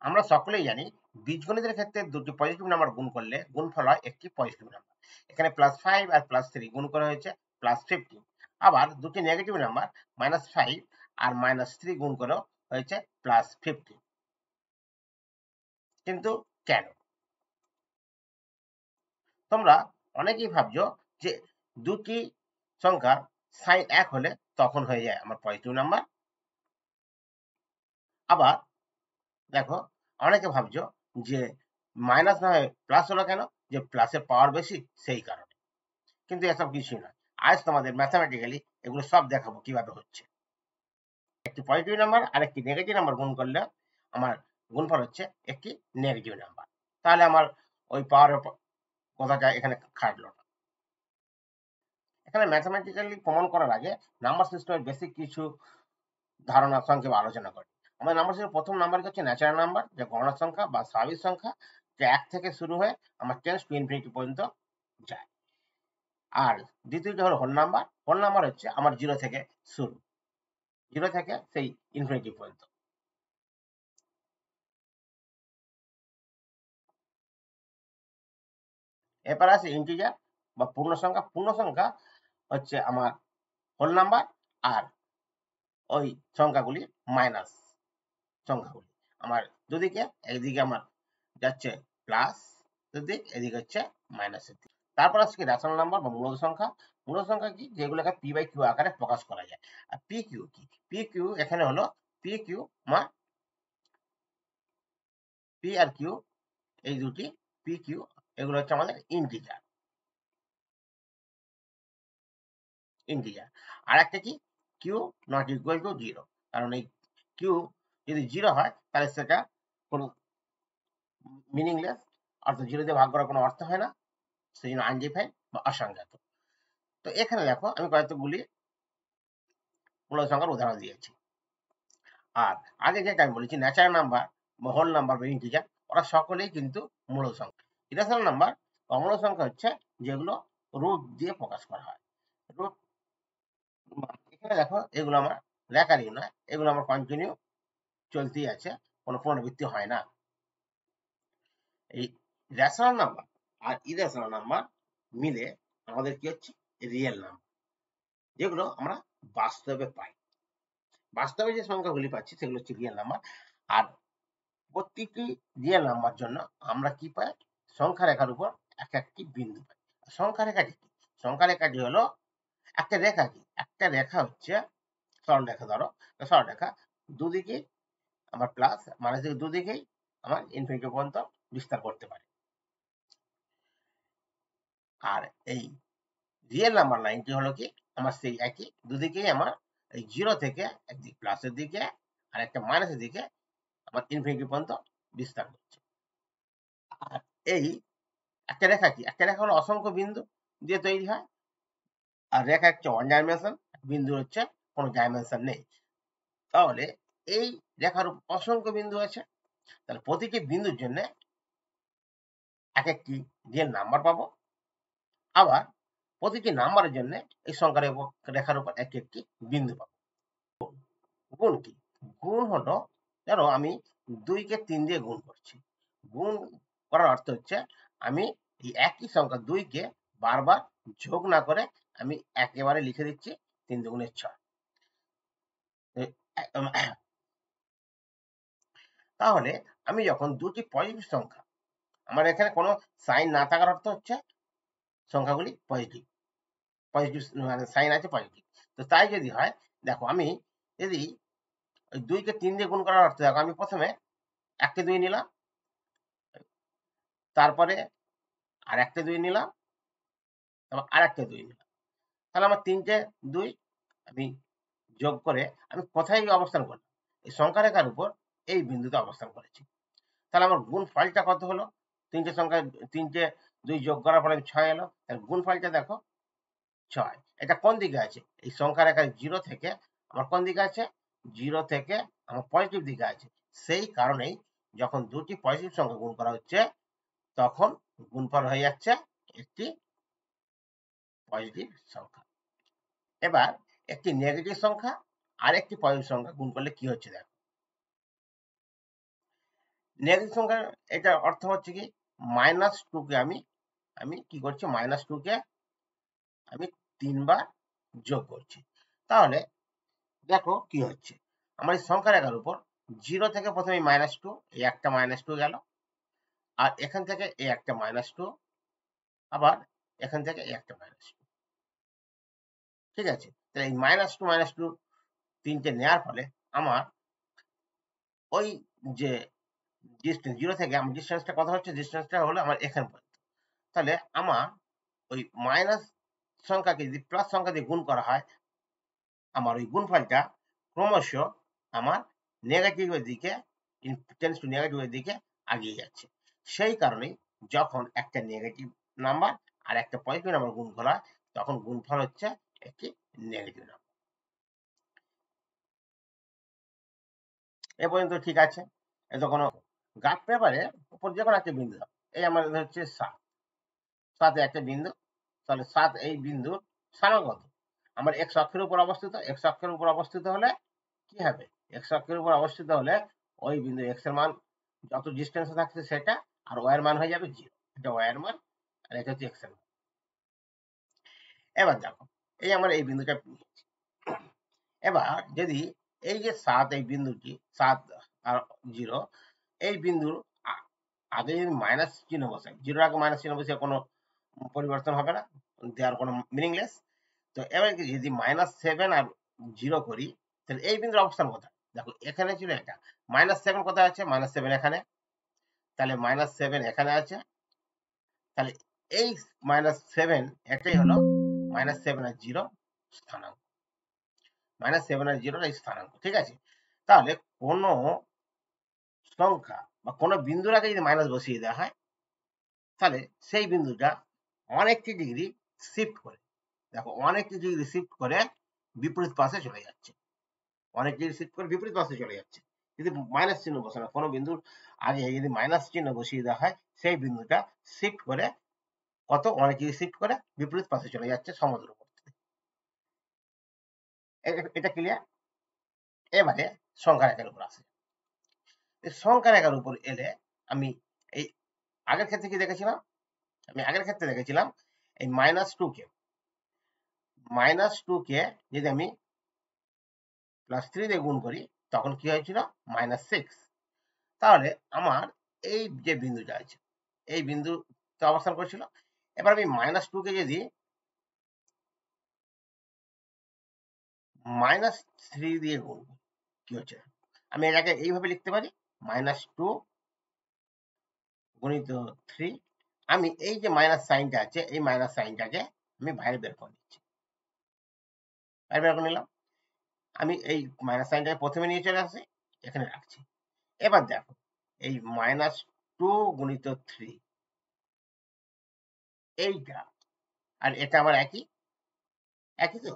আমরা সকলেই জানি বীজগণিতের ক্ষেত্রে দুটি পজিটিভ নাম্বার গুণ করলে গুণফল হয় একটি পজিটিভ নাম্বার। এখানে +5 আর +3 গুণ করা হয়েছে +15। আবার দুটি নেগেটিভ নাম্বার -5 আর -3 গুণ করেও হয়েছে +15। কিন্তু কেন? তোমরা অনেকেই ভাবছো যে দুটি সংখ্যার সাইন এক হলে তখন হয়ে যায় আমার পজিটিভ নাম্বার। আবার দেখো অনেকে ভাবছো যে মাইনাস না হয়ে প্লাস হলো কেন, যে প্লাসের পাওয়ার বেশি সেই কারণে। কিন্তু এসব কিছুই নয়। আজ তোমাদের ম্যাথামেটিক্যালি এগুলো সব দেখাবো কিভাবে হচ্ছে। একটি পজিটিভ নাম্বার আর একটি নেগেটিভ নাম্বার গুণ করলে আমার গুণফল হচ্ছে একটি নেগেটিভ নাম্বার। তাহলে আমার ওই পাওয়ারের কথাটা এখানে খাটলো না। এখানে ম্যাথামেটিক্যালি প্রমাণ করার আগে নাম্বার সিস্টেমের বেসিক কিছু ধারণা সংক্ষেপে আলোচনা করি। আমাদের নাম্বার সিস্টেমের প্রথম নাম্বারটি হচ্ছে ন্যাচারাল নাম্বার, যা গণনা সংখ্যা বা স্বাভাবিক সংখ্যা, যা 1 থেকে শুরু হয়ে আমার টেন্স টু ইনফিনিটি পর্যন্ত যায়। আর দ্বিতীয়টি হলো হোল নাম্বার। হোল নাম্বার হচ্ছে আমার 0 থেকে শুরু, 0 থেকে সেই ইনফিনিটি পর্যন্ত। এরপর আছে ইন্টিজার বা পূর্ণ সংখ্যা। পূর্ণ সংখ্যা হচ্ছে আমার হোল নাম্বার, আর ওই সংখ্যাগুলি মাইনাস সংখ্যাগুলি আমার দুদিকে, একদিকে আমার যাচ্ছে প্লাস দিক, এদিকে হচ্ছে মাইনাসের দিক। তারপর আছে কি রেশনাল নাম্বার বা মূলদ সংখ্যা। মূলদ সংখ্যা কি, যেগুলোকে পি বাই কিউ আকারে প্রকাশ করা যায়। আর পি কিউ কি, পি কিউ এখানে হলো পি কিউ মানে পি আর কিউ, এই দুটি পি কিউ এগুলো হচ্ছে আমাদের ইন্টিজার। আর একটা কি কিউ নট ইকুয়াল টু 0, কারণ এই কিউ যদি 0 হয় তাহলে সেটা কোনো মিনিংলেস, অর্থাৎ 0 দিয়ে ভাগ করার কোনো অর্থ হয় না, সেই জন্য আনডিফাইন্ড বা অসংজ্ঞাত। তো এখানে দেখো আমি কয়েকগুলি মূলদ সংখ্যার উদাহরণ দিয়েছি। আর আগে যেটা আমি বলেছি ন্যাচারাল নাম্বার বা হোল নাম্বার বা ইন্টিজার, ওরা সকলেই কিন্তু মূলদ সংখ্যা। ইরেশনাল নাম্বার বা মূলদ সংখ্যা হচ্ছে যেগুলো রুট দিয়ে প্রকাশ করা হয়। রুট, এখানে দেখো এগুলো আমার রেকারিং নয়, এগুলো আমার কন্টিনিউ চলতেই আছে, কোনো পুনরাবৃত্তি হয় না। এই রেশনাল নাম্বার আর ইরেশনাল নাম্বার মিলে আমাদের কি হচ্ছে রিয়েল নাম্বার, যেগুলো আমরা বাস্তবে পাই। বাস্তবে যে সংখ্যাগুলি পাচ্ছি সেগুলো হচ্ছে রিয়েল নাম্বার। আর প্রতিটি রিয়েল নাম্বার জন্য আমরা কি পাই, সংখ্যা রেখার উপর এক একটি বিন্দু পাই। সংখ্যা রেখাটি কি, সংখ্যা রেখাটি হলো একটা রেখা। কি একটা রেখা হচ্ছে সরল রেখা, ধরো সরল রেখা দুদিকে আমার প্লাস মাইনাস দিকে দুদিকেই আমার ইনফিনিটি পর্যন্ত বিস্তার করতে পারে। আর এই রিয়েল নাম্বার লাইনটি হলো কি আমার সেই একই, দুদিকেই আমার এই 0 থেকে একদিক প্লাসের দিকে আর একটা মাইনাসের দিকে আমার ইনফিনিটি পর্যন্ত বিস্তার করছে। আর এই একটা রেখা কি, একটা রেখা হলো অসংখ্য বিন্দু দিয়ে তৈরি হয়। আর রেখা হচ্ছে ওয়ান ডাইমেনশন, বিন্দু হচ্ছে কোনো ডাইমেনশন নেই। তাহলে এই রেখার অসংখ্য বিন্দু আছে, তাহলে প্রতিটি বিন্দুর জন্য এক একটি রিয়েল নাম্বার পাবো। আবার প্রতিটি নাম্বারের জন্য এই সংখ্যা রেখার উপর এক একটি বিন্দু পাবো। গুণ কি, গুণ হলো ধরো আমি 2 কে 3 দিয়ে গুণ করছি। গুণ করার অর্থ হচ্ছে আমি এই একই সংখ্যা 2 কে বারবার যোগ না করে আমি একেবারে লিখে দিচ্ছি 3 দুগুণে 6। তাহলে আমি যখন দুটি পজিটিভ সংখ্যা, আমার এখানে কোনো সাইন না থাকার অর্থ হচ্ছে সংখ্যাগুলি পজিটিভ, পজিটিভ মানে সাইন আছে পজিটিভ। তো তাই যদি হয়, দেখো আমি যদি ওই 2 কে 3 দিয়ে গুণ করার অর্থ, দেখো আমি প্রথমে 1 কে 2 নিলাম, তারপরে আর একটা 2 নিলাম, তারপর আর একটা 2 নিলাম। তাহলে আমার 3টে 2 আমি যোগ করে আমি কোথায় গিয়ে অবস্থান করলাম, এই সংখ্যা রেখার উপর এই বিন্দুতে অবস্থান করেছি। তাহলে আমার গুণ ফলটা কত হলো, 3টে সংখ্যা 3টে 2 যোগ করার পরে 6 এলো। তাহলে গুণ ফলটা দেখো 6। এটা কোন দিকে আছে, এই সংখ্যা রেখার 0 থেকে আমার কোন দিকে আছে, 0 থেকে আমার পজিটিভ দিকে আছে। সেই কারণেই যখন দুটি পজিটিভ সংখ্যা গুণ করা হচ্ছে তখন গুণফল হয়ে যাচ্ছে একটি পজিটিভ সংখ্যা। এবার একটি নেগেটিভ সংখ্যা আর একটি পজিটিভ সংখ্যা গুণ করলে কি হচ্ছে দেখো। নেগেটিভ সংখ্যা এটা অর্থ হচ্ছে কি -2 কে আমি কি করছি, -2 কে আমি 3 বার যোগ করছি। তাহলে দেখো কি হচ্ছে, আমার এই সংখ্যা রেখার উপর 0 থেকে প্রথমে -2, এই একটা -2 গেল, আর এখান থেকে এই একটা -2, আবার এখান থেকে এই একটা -2। ঠিক আছে, তাহলে এই -2 তিনটে নেওয়ার ফলে আমার ওই যে ডিস্টেন্স 0 থেকে আমার ডিস্টেন্সটা কত হচ্ছে, ডিস্টেন্সটা হলো আমার এখান পর্যন্ত। তাহলে আমার ওই মাইনাস সংখ্যাকে যদি প্লাস সংখ্যা দিয়ে গুণ করা হয়, আমার ওই গুণফলটা ক্রমশ আমার নেগেটিভের দিকে, টেন্ডস টু নেগেটিভের দিকে এগিয়ে যাচ্ছে। সেই কারণেই যখন একটা নেগেটিভ নাম্বার আর একটা পজিটিভ নাম্বার গুণফল হয়, তখন গুণফল হচ্ছে একটি নেগেটিভ নাম্বার। এ পর্যন্ত ঠিক আছে? এত কোনো গ্রাফ পেপারের উপর যে কোনো একটা বিন্দু দাও, এই আমাদের হচ্ছে 7 একটা বিন্দু। তাহলে 7 এই বিন্দুর স্থানাঙ্ক কত? আমার x অক্ষের উপর অবস্থিত, x অক্ষের উপর অবস্থিত হলে কি হবে, x অক্ষের উপর অবস্থিত হলে ওই বিন্দু x এর মান যত ডিস্টেন্সে থাকছে সেটা, আর y এর মান হয়ে যাবে 0। এটা y এর মান আর এটা হচ্ছে x এর মান। এবার দেখো, এই আমার এই বিন্দুটা নিয়েছি। এবার যদি এই যে 7 এই বিন্দুটি 7 আর 0 এই বিন্দুর আগে যদি মাইনাস চিহ্ন বসাই, 0 এর আগে মাইনাস চিহ্ন বসিয়ে কোনো পরিবর্তন হবে না, দেওয়ার কোনো মিনিংলেস। তো এবার যদি -7 আর 0 করি, তাহলে এই বিন্দুর অবস্থান কোথায়? দেখো এখানে ছিল এটা, -7 কোথায় আছে, -7 এখানে, তাহলে -7 এখানে আছে। তাহলে এই -7 এটাই হলো -7 আর 0 স্থানাঙ্ক, -7 আর 0 এই স্থানাঙ্ক। ঠিক আছে, তাহলে কোনো সংখ্যা বা কোনো বিন্দুর আগে যদি মাইনাস বসিয়ে দেওয়া হয়, তাহলে সেই বিন্দুটা অনেকটি ডিগ্রি শিফট করে, দেখো অনেকটি ডিগ্রি শিফট করে বিপরীত পাশে চলে যাচ্ছে, অনেক ডিগ্রি শিফট করে বিপরীত পাশে চলে যাচ্ছে। যদি মাইনাস চিহ্ন বসানো, কোনো বিন্দুর আগে যদি মাইনাস চিহ্ন বসিয়ে দেওয়া হয়, সেই বিন্দুটা শিফট করে কত, অনেক ডিগ্রি শিফট করে বিপরীত পাশে চলে যাচ্ছে সমুদ্র পথে। এটা ক্লিয়ার? এবারে সংখ্যা রেখার উপর আসে। সংখ্যা রেখার উপর এলে আমি এই আগের ক্ষেত্রে কি দেখেছিলাম, আমি আগের ক্ষেত্রে দেখেছিলাম এই -2 কে যদি আমি +3 দিয়ে গুণ করি, তখন কি হয়েছিল, -6। তাহলে আমার এই যে বিন্দুটা আছে, এই বিন্দুতে অবস্থান করছিল। এবার আমি -2 কে যদি -3 দিয়ে গুণ করি, কি হচ্ছে, আমি এটাকে এইভাবে লিখতে পারি, -2 গুণিত 3। আমি এই যে মাইনাস সাইনটা আছে, এই মাইনাস সাইনটাকে আমি বাইরে বের করে নিচ্ছি, বাইরে বের করে নিলাম। আমি এই মাইনাস সাইনটাকে প্রথমে নিয়ে চলে আসি, এখানে রাখছি। এবার দেখো, এই -2 গুণিত 3 এইটা আর এটা আমার একই, একই তো,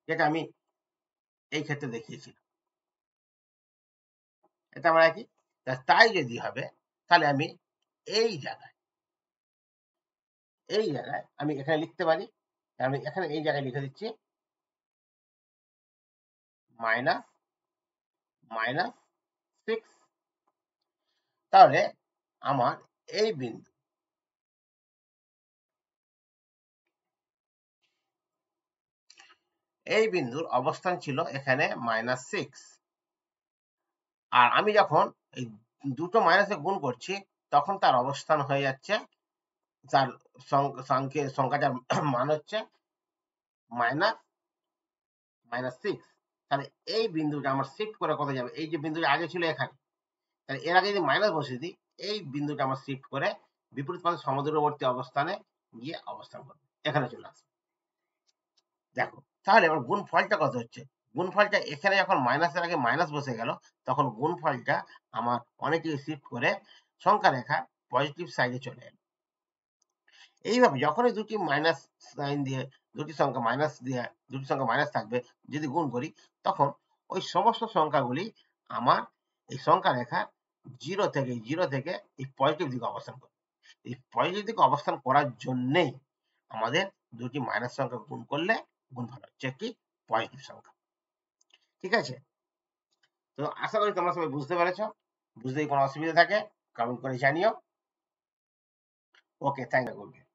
যেটা আমি এই ক্ষেত্রে দেখিয়েছিলাম, এটা আমার একই। তাই যদি হবে, তাহলে আমি এই জায়গায় আমি এখানে লিখতে পারি, আমি এখানে এই জায়গায় লিখে দিচ্ছি -6। তাহলে আমার এই বিন্দুর অবস্থান ছিল এখানে -6, আর আমি যখন এই দুটো মাইনাসে গুণ করছি, তখন তার অবস্থান হয়ে যাচ্ছে, তার সংখ্যাটার মান হচ্ছে -6। তাহলে এই বিন্দুটা আমার শিফট করে কোথায় যাবে, এই যে বিন্দুটা আগে ছিল এখানে, তাহলে এর আগে যদি মাইনাস বসিয়ে দিই, এই বিন্দুটা আমার শিফট করে বিপরীত পাশে সমদূরবর্তী অবস্থানে গিয়ে অবস্থান করবে, এখানে চলে আসবে। দেখো, তাহলে এবার গুণফলটা কত হচ্ছে, গুণফলটা এখানে যখন মাইনাসের আগে মাইনাস বসে গেল, তখন গুণফলটা আমার অনেকটি শিফট করে সংখ্যা রেখা পজিটিভ সাইডে চলে এলো। এইভাবে যখনই দুটি মাইনাস সাইন দিয়ে দুটি সংখ্যা মাইনাস থাকবে, যদি গুণ করি, তখন ওই সমস্ত সংখ্যাগুলি আমার এই সংখ্যা রেখা জিরো থেকে এই পজিটিভ দিকে অবস্থান করবে। এই পজিটিভ দিকে অবস্থান করার জন্যেই আমাদের দুটি মাইনাস সংখ্যা গুণ করলে গুণফল হচ্ছে একটি পজিটিভ সংখ্যা। ঠিক আছে, তো আশা করি তোমরা সবাই বুঝতে পেরেছ। বুঝতে কোনো অসুবিধা থাকে কমেন্ট করে জানিও। ওকে, থ্যাংক ইউ।